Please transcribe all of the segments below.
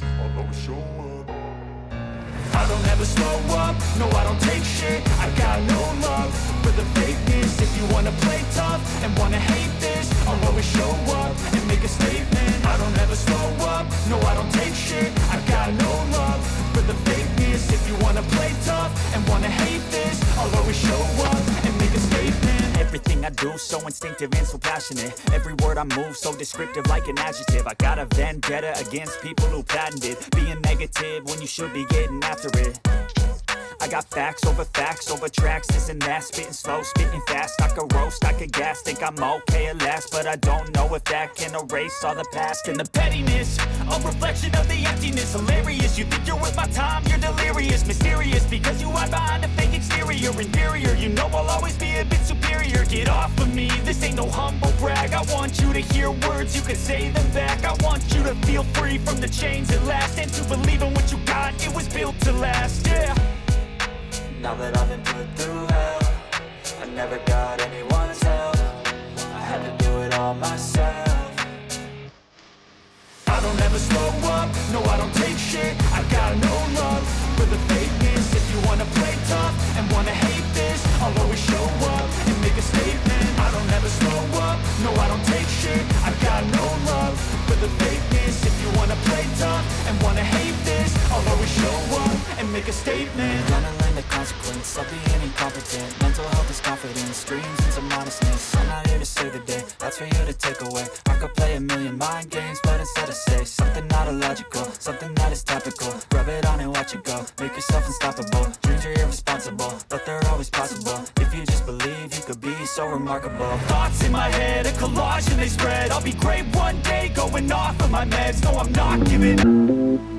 this, I'll always show up. I don't ever slow up, no I don't take shit. I got no love for the fakeness. If you wanna play tough and wanna hate this, I'll always show up and make a statement. I don't ever slow up, no I don't take shit. I got no love for the fakeness. If you wanna play tough and wanna hate this, I'll always show up and make a statement. Everything I do so instinctive and so passionate. Every word I move so descriptive like an adjective. I got a vendetta against people who patented being negative when you should be getting after it. I got facts over tracks, this and that. Spitting slow, spitting fast. I could roast, I could gas. Think I'm okay at last, but I don't know if that can erase all the past. And the pettiness, a reflection of the emptiness. Hilarious, you think you're worth my time, you're delirious. Mysterious, because you hide behind a fake exterior. Inferior, you know I'll always be a bit superior. Get off of me, this ain't no humble brag. I want you to hear words, you can say them back. I want you to feel free from the chains at last, and to believe in what you got, it was built to last, yeah. Now that I've been put through hell, I never got anyone's help. I had to do it all myself. I don't ever slow up, no I don't take shit. I got no love for the fakeness. If you wanna play tough and wanna hate this, I'll always show up and make a statement. I don't ever slow up, no I don't take shit. I got no love for the fakeness. If you wanna play tough and wanna hate this, I'll always show up and make a statement. Gonna learn the consequence of being incompetent. Mental health is confidence, dreams and some modestness. I'm not here to save the day, that's for you to take away. I could play a million mind games, but instead I say something not illogical, something that is topical. Rub it on and watch it go, make yourself unstoppable. Dreams are irresponsible, but they're always possible. If you just believe, you could be so remarkable. Thoughts in my head, a collage and they spread. I'll be great one day, going off of my meds. No, I'm not giving up.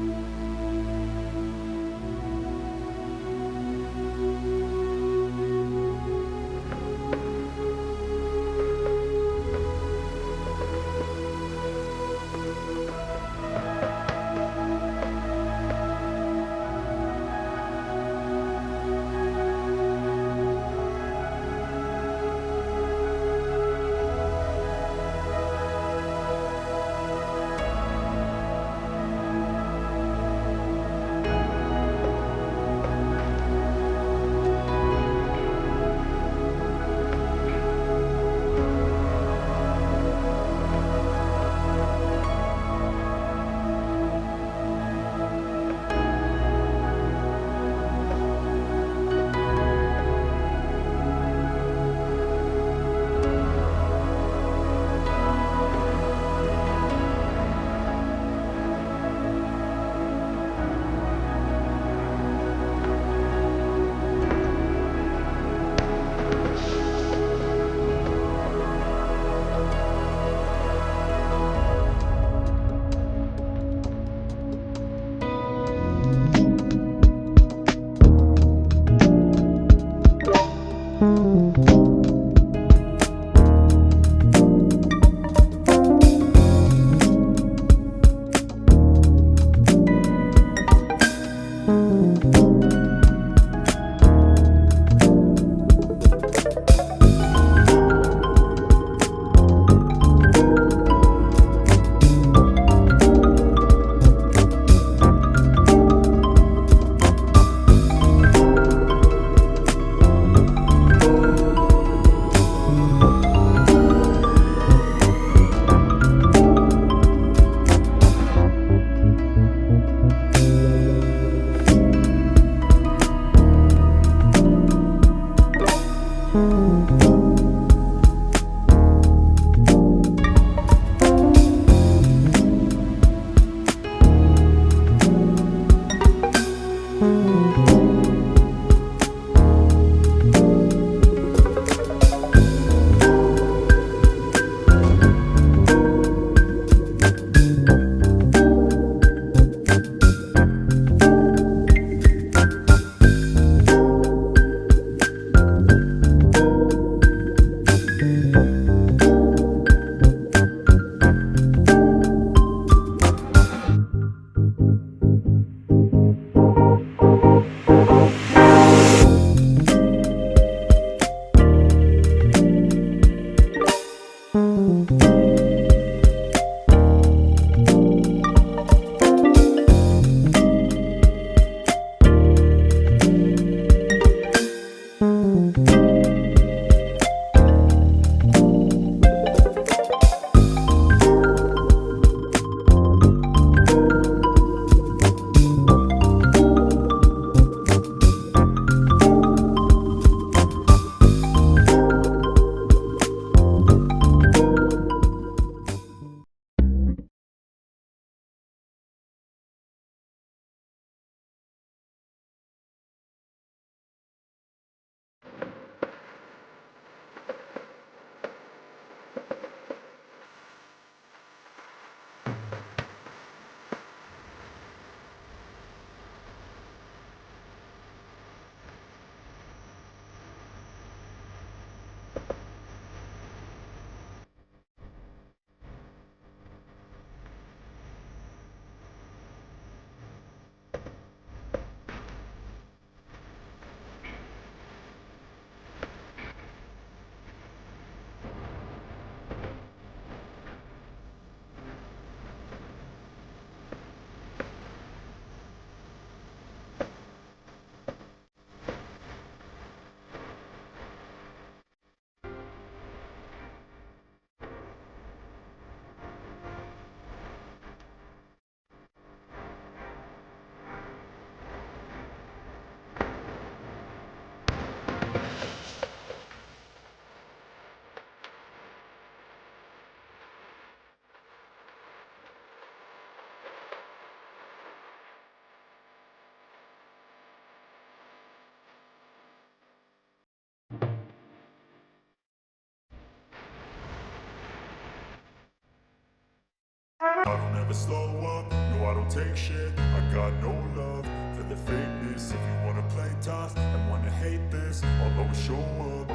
I don't ever slow up, no I don't take shit. I got no love for the fakeness. If you wanna play tough and wanna hate this, I'll always show up.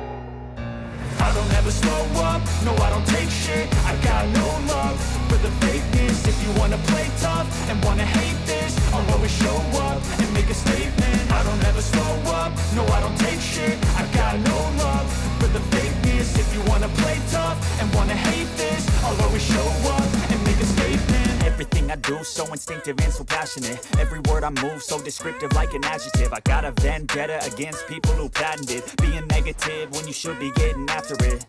I don't ever slow up, no I don't take shit. I got no love for the fakeness. If you wanna play tough and wanna hate this, I'll always show up and make a statement. I don't ever slow up, no I don't take shit. I got no love for the fakeness. If you wanna play tough and wanna hate this, I'll always show up and make a statement. Everything I do so instinctive and so passionate. Every word I move so descriptive like an adjective. I got a vendetta against people who patented being negative when you should be getting after it.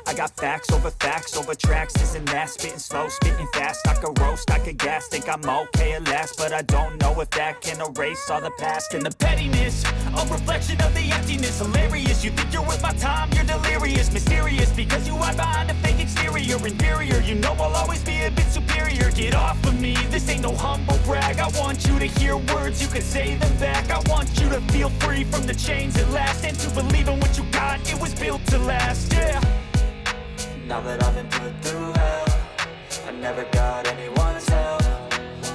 I got facts over tracks, this and that. Spitting slow, spitting fast. I could roast, I could gas. Think I'm okay at last, but I don't know if that can erase all the past. And the pettiness, a reflection of the emptiness. Hilarious, you think you're worth my time, you're delirious. Mysterious, because you hide behind a fake exterior. Inferior, you know I'll always be a bit superior. Get off of me, this ain't no humble brag. I want you to hear words, you can say them back. I want you to feel free from the chains at last, and to believe in what you got, it was built to last, yeah. Now that I've been put through hell, I never got anyone's help.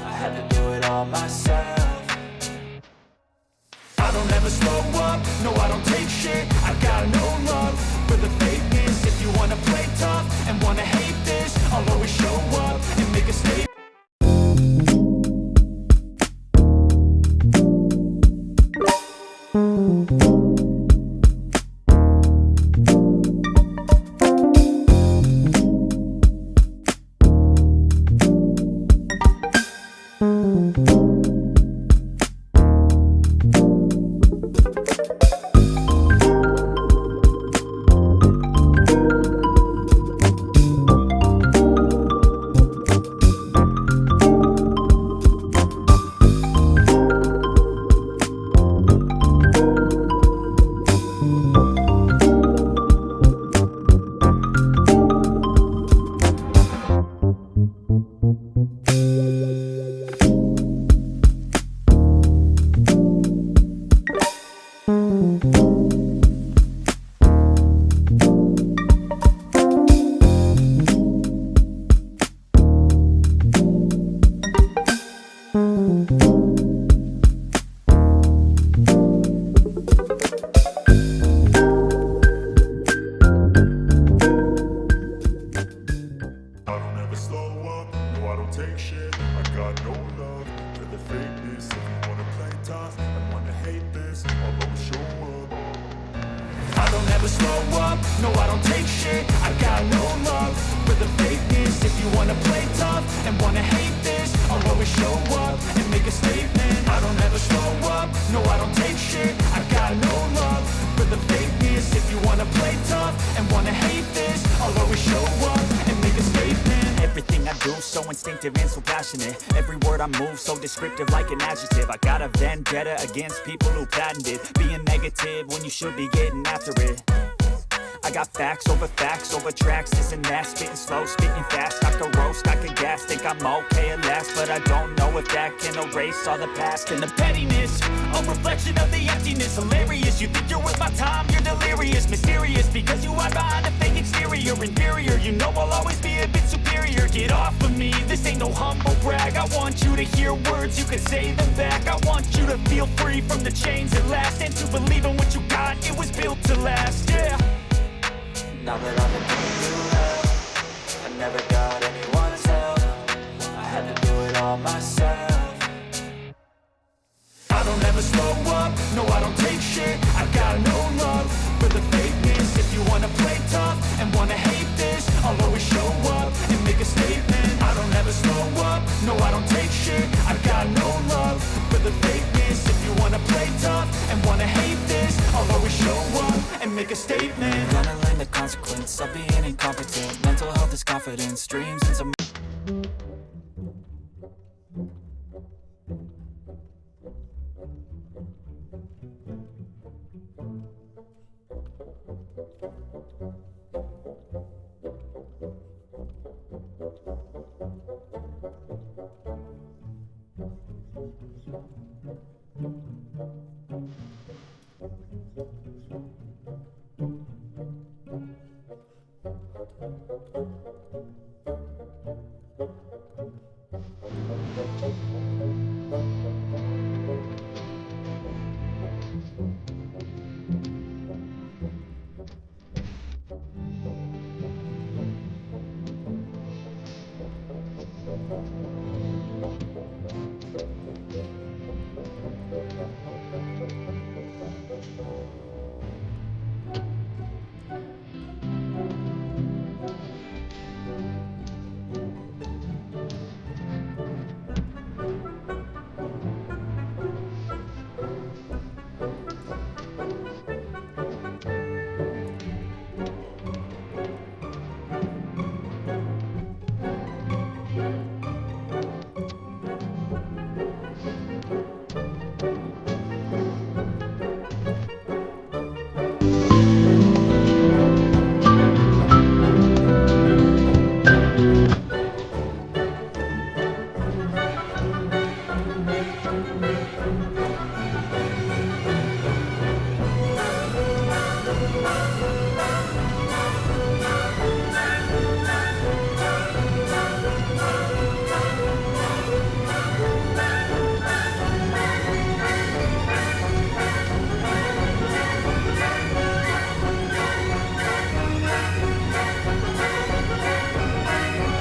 I had to do it all myself. I don't ever slow up, no I don't take shit. I got no love for the fakeness. If you wanna play tough and wanna hate this, I'll always show up and make a statement. Take shit, I got no love for the fakeness. If you wanna play tough and wanna hate this, I'll always show up. I don't ever slow up, no I don't take shit. I got no love for the fakeness. If you wanna play tough and wanna hate this, I'll always show up and make a statement. I don't ever slow up, no I don't take shit. I got no love for the fakeness. If you wanna play tough and wanna hate this, I'll always show up and make a statement. Everything I do so instinctive and so passionate. Every word I move so descriptive like an adjective. I got a vendetta against people who patented being negative when you should be getting after it. I got facts over tracks, this and that. Spitting slow, spitting fast. I could roast, I could gas. Think I'm okay at last, but I don't know if that can erase all the past. And the pettiness, a reflection of the emptiness. Hilarious, you think you're worth my time, you're delirious. Mysterious, because you hide behind a fake exterior. Inferior, you know I'll always be a bit superior. Get off of me, this ain't no humble brag. I want you to hear words, you can say them back. I want you to feel free from the chains at last, and to believe in what you got, it was built to last, yeah. Now that I've been through hell, I never got anyone's help. I had to do it all myself. I don't ever slow up, no I don't take shit. I got no love for the fakeness. If you wanna play tough and wanna hate this, I'll always show up and make a statement. I don't ever slow up, no I don't take shit. I got no love for the fakeness. If you wanna play tough and wanna hate this, I'll always show up and make a statement. Gonna learn the consequence of being incompetent. Mental health is confidence, dreams and some